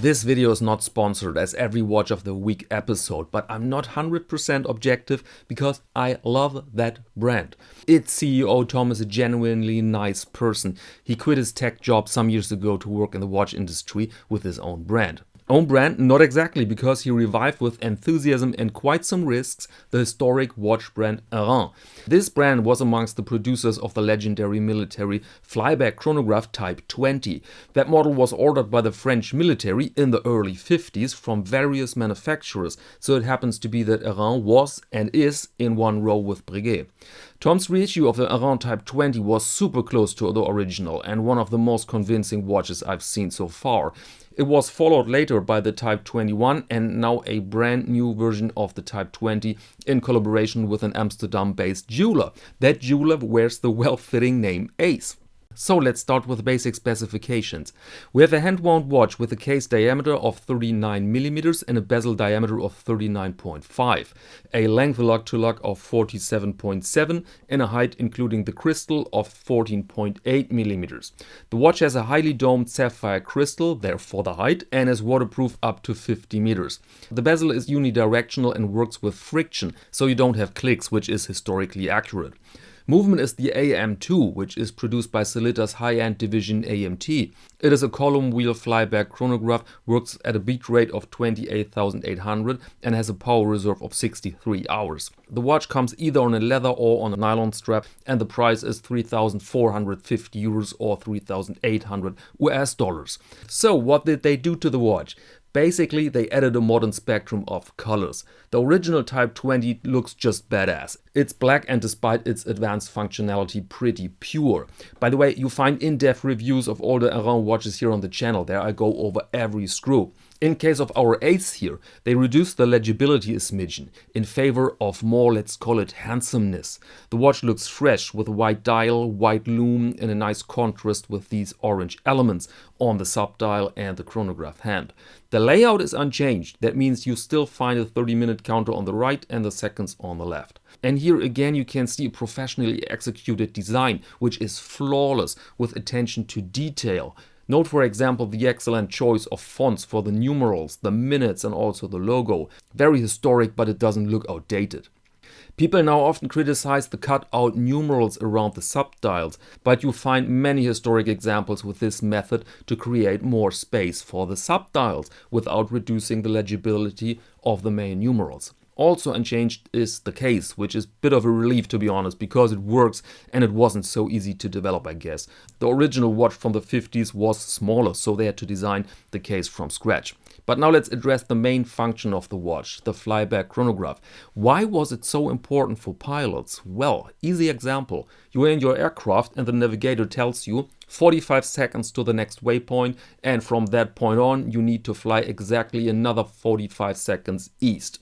This video is not sponsored as every Watch of the Week episode, but I'm not 100% objective because I love that brand. Its CEO Tom is a genuinely nice person. He quit his tech job some years ago to work in the watch industry with his own brand. Own brand? Not exactly, because he revived with enthusiasm and quite some risks the historic watch brand Airain. This brand was amongst the producers of the legendary military Flyback chronograph Type 20. That model was ordered by the French military in the early 50s from various manufacturers, so it happens to be that Airain was and is in one row with Breguet. Tom's reissue of the Airain Type 20 was super close to the original and one of the most convincing watches I've seen so far. It was followed later by the Type 21 and now a brand new version of the Type 20 in collaboration with an Amsterdam-based jeweler. That jeweler wears the well-fitting name Ace. So let's start with basic specifications. We have a hand-wound watch with a case diameter of 39mm and a bezel diameter of 39.5, a length lug-to-lug of 47.7 and a height including the crystal of 14.8mm. The watch has a highly domed sapphire crystal, therefore the height, and is waterproof up to 50 meters. The bezel is unidirectional and works with friction, so you don't have clicks, which is historically accurate. Movement is the AM2, which is produced by Sellita's high-end division AMT. It is a column wheel flyback chronograph, works at a beat rate of 28,800 and has a power reserve of 63 hours. The watch comes either on a leather or on a nylon strap and the price is 3,450 euros or 3,800 US dollars. So what did they do to the watch? Basically, they added a modern spectrum of colors. The original Type 20 looks just badass. It's black and despite its advanced functionality pretty pure. By the way, you find in-depth reviews of all the Airain watches here on the channel. There I go over every screw. In case of our Ace here, they reduced the legibility a smidgen in favor of more, let's call it, handsomeness. The watch looks fresh with a white dial, white lume and a nice contrast with these orange elements on the subdial and the chronograph hand. The layout is unchanged. That means you still find a 30-minute counter on the right and the seconds on the left. And here again you can see a professionally executed design, which is flawless with attention to detail. Note, for example, the excellent choice of fonts for the numerals, the minutes and also the logo. Very historic, but it doesn't look outdated. People now often criticize the cut-out numerals around the subdials, but you find many historic examples with this method to create more space for the subdials without reducing the legibility of the main numerals. Also unchanged is the case, which is a bit of a relief to be honest, because it works and it wasn't so easy to develop, I guess. The original watch from the 50s was smaller, so they had to design the case from scratch. But now let's address the main function of the watch, the flyback chronograph. Why was it so important for pilots? Well, easy example. You are in your aircraft and the navigator tells you 45 seconds to the next waypoint, and from that point on you need to fly exactly another 45 seconds east.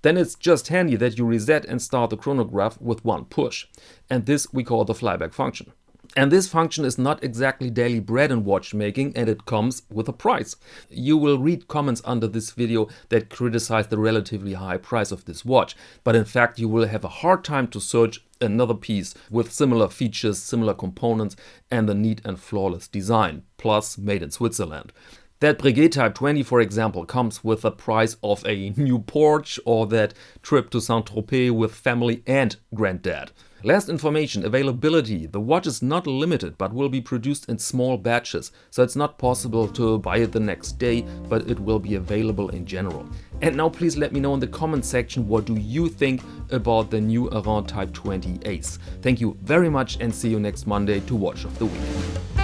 Then it's just handy that you reset and start the chronograph with one push. And this we call the flyback function. And this function is not exactly daily bread in watchmaking and it comes with a price. You will read comments under this video that criticize the relatively high price of this watch, but in fact you will have a hard time to search another piece with similar features, similar components and the neat and flawless design, plus made in Switzerland. That Breguet Type 20, for example, comes with the price of a new Porsche or that trip to Saint-Tropez with family and granddad. Last information, availability. The watch is not limited but will be produced in small batches, so it's not possible to buy it the next day, but it will be available in general. And now please let me know in the comment section what do you think about the new Airain Type 20 Ace. Thank you very much and see you next Monday to Watch of the Week.